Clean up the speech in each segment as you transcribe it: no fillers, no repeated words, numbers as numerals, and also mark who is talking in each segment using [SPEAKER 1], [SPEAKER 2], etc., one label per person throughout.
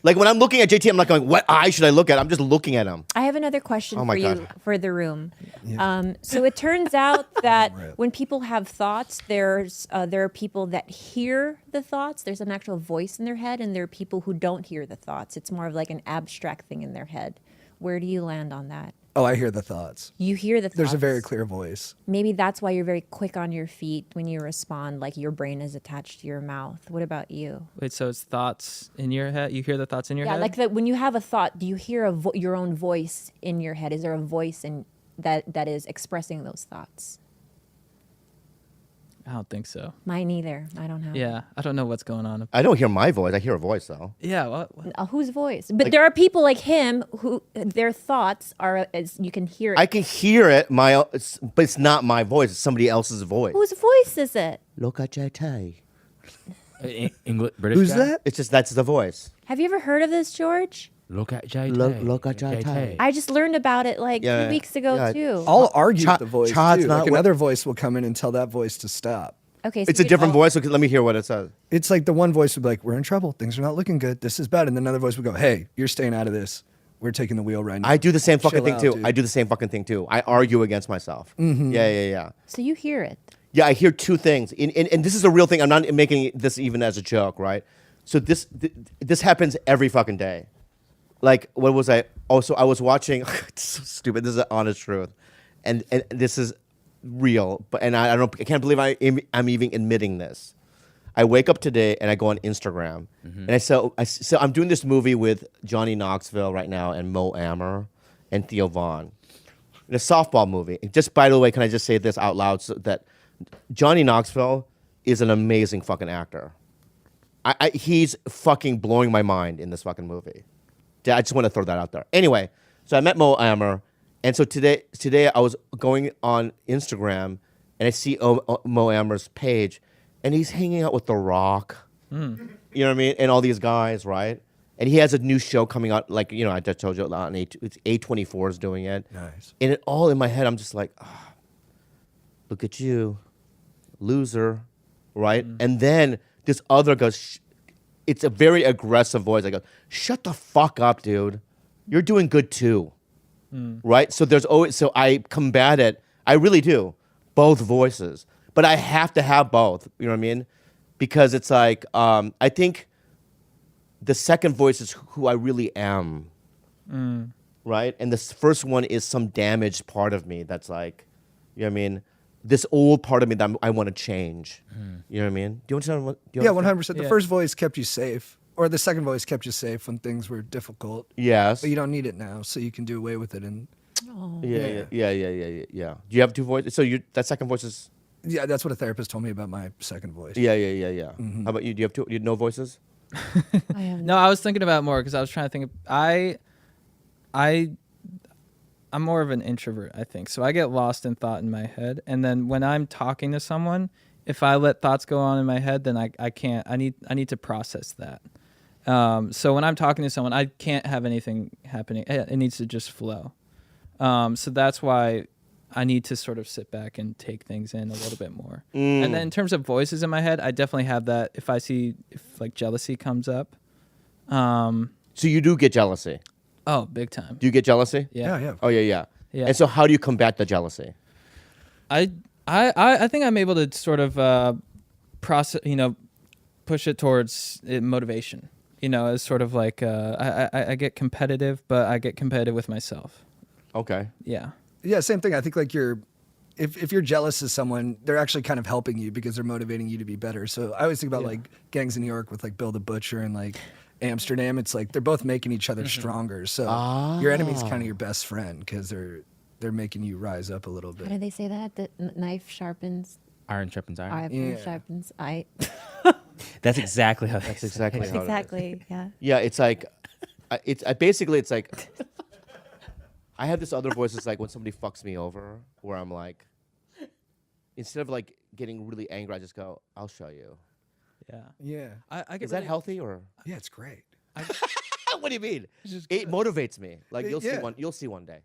[SPEAKER 1] Like when I'm looking at JT, I'm not going, what eye should I look at? I'm just looking at him.
[SPEAKER 2] I have another question
[SPEAKER 1] Oh
[SPEAKER 2] for
[SPEAKER 1] my
[SPEAKER 2] you
[SPEAKER 1] God.
[SPEAKER 2] for the room. So it turns out that when people have thoughts, there are people that hear the thoughts. There's an actual voice in their head, and there are people who don't hear the thoughts. It's more of like an abstract thing in their head. Where do you land on that?
[SPEAKER 3] Oh, I hear the thoughts.
[SPEAKER 2] You hear the thoughts.
[SPEAKER 3] There's a very clear voice.
[SPEAKER 2] Maybe that's why you're very quick on your feet when you respond, like your brain is attached to your mouth. What about you?
[SPEAKER 4] Wait, so it's thoughts in your head? You hear the thoughts in your head?
[SPEAKER 2] Yeah, like when you have a thought, do you hear your own voice in your head? Is there a voice that is expressing those thoughts?
[SPEAKER 4] I don't think so.
[SPEAKER 2] Mine either. I don't know.
[SPEAKER 4] Yeah, I don't know what's going on.
[SPEAKER 1] I don't hear my voice. I hear a voice though.
[SPEAKER 4] Yeah, what?
[SPEAKER 2] Whose voice? But there are people like him who their thoughts are, as you can hear it.
[SPEAKER 1] I can hear it, but it's not my voice. It's somebody else's voice.
[SPEAKER 2] Whose voice is it?
[SPEAKER 1] Look at JT.
[SPEAKER 5] English, British
[SPEAKER 3] Who's
[SPEAKER 5] guy?
[SPEAKER 3] that?
[SPEAKER 1] It's just that's the voice.
[SPEAKER 2] Have you ever heard of this, George?
[SPEAKER 5] Look at JT.
[SPEAKER 1] Look at JT.
[SPEAKER 2] I just learned about it like 2 weeks ago too.
[SPEAKER 3] I'll argue with the voice
[SPEAKER 1] Chad's
[SPEAKER 3] too.
[SPEAKER 1] not
[SPEAKER 3] Like
[SPEAKER 1] with-
[SPEAKER 3] another voice will come in and tell that voice to stop.
[SPEAKER 2] Okay, so
[SPEAKER 1] It's a different voice. Let me hear what it says.
[SPEAKER 3] It's like the one voice would be like, "We're in trouble. Things are not looking good. This is bad." And then another voice would go, "Hey, you're staying out of this. We're taking the wheel right now."
[SPEAKER 1] I do the same fucking
[SPEAKER 3] Chill
[SPEAKER 1] thing
[SPEAKER 3] out,
[SPEAKER 1] too.
[SPEAKER 3] dude.
[SPEAKER 1] I do the same fucking thing too. I argue against myself. Yeah.
[SPEAKER 2] So you hear it.
[SPEAKER 1] Yeah, I hear two things, and this is a real thing. I'm not making this even as a joke, right? So this happens every fucking day. Like, what was I? Oh, so I was watching. It's so stupid. This is the honest truth, and this is real. But I can't believe I'm even admitting this. I wake up today and I go on Instagram, and so I'm doing this movie with Johnny Knoxville right now and Mo Amer and Theo Vaughn. It's a softball movie. Just by the way, can I just say this out loud so that Johnny Knoxville is an amazing fucking actor. He's fucking blowing my mind in this fucking movie. I just want to throw that out there. Anyway, so I met Mo Amer, and so today I was going on Instagram, and I see Mo Amer's page, and he's hanging out with The Rock. You know what I mean? And all these guys, right? And he has a new show coming out, like, you know, I just told you, on it's A24 is doing it.
[SPEAKER 3] Nice.
[SPEAKER 1] And it all in my head, I'm just like, look at you, loser, right? And then this other goes, it's a very aggressive voice. I go, shut the fuck up, dude. You're doing good too, right? So there's always, so I combat it. I really do, both voices. But I have to have both, you know what I mean? Because it's like, I think the second voice is who I really am, right? And this first one is some damaged part of me that's like, you know what I mean? This old part of me that I want to change. You know what I mean? Do you understand what?
[SPEAKER 3] Yeah, 100%. The first voice kept you safe, or the second voice kept you safe when things were difficult.
[SPEAKER 1] Yes.
[SPEAKER 3] But you don't need it now, so you can do away with it. And
[SPEAKER 1] Yeah. Do you have two voices? So that second voice is.
[SPEAKER 3] yeah, that's what a therapist told me about my second voice.
[SPEAKER 1] Yeah. How about you? Do you have two? You no voices?
[SPEAKER 2] I have
[SPEAKER 4] No, I was thinking about more because I was trying to think. I'm more of an introvert, I think. So I get lost in thought in my head, and then when I'm talking to someone, if I let thoughts go on in my head, then I can't. I need to process that. So when I'm talking to someone, I can't have anything happening. It needs to just flow. So that's why I need to sort of sit back and take things in a little bit more. And then in terms of voices in my head, I definitely have that. If like jealousy comes up.
[SPEAKER 1] So you do get jealousy.
[SPEAKER 4] Oh, big time.
[SPEAKER 1] Do you get jealousy?
[SPEAKER 3] Yeah.
[SPEAKER 1] Oh yeah.
[SPEAKER 4] Yeah.
[SPEAKER 1] And so how do you combat the jealousy?
[SPEAKER 4] I think I'm able to sort of process, push it towards motivation. As sort of like I get competitive, but I get competitive with myself.
[SPEAKER 1] Okay.
[SPEAKER 4] Yeah.
[SPEAKER 3] Yeah, same thing. I think like if you're jealous of someone, they're actually kind of helping you because they're motivating you to be better. So I always think about like Gangs in New York with like Bill the Butcher and like Amsterdam. It's like they're both making each other stronger. So your enemy's kind of your best friend because they're making you rise up a little bit.
[SPEAKER 2] How do they say that? The knife sharpens.
[SPEAKER 5] Iron sharpens iron.
[SPEAKER 2] Iron sharpens.
[SPEAKER 5] That's exactly how.
[SPEAKER 1] That's exactly how it is.
[SPEAKER 2] Exactly. Yeah.
[SPEAKER 1] Yeah, it's like, basically it's like, I have this other voice. It's like when somebody fucks me over, where I'm like, instead of like getting really angry, I just go, "I'll show you."
[SPEAKER 4] Yeah.
[SPEAKER 3] Yeah.
[SPEAKER 4] I get
[SPEAKER 1] Is that healthy or?
[SPEAKER 3] Yeah, it's great.
[SPEAKER 1] What do you mean? It motivates me. Like you'll see
[SPEAKER 3] Yeah.
[SPEAKER 1] one. You'll see one day.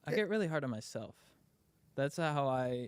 [SPEAKER 4] I get really hard on myself. That's how I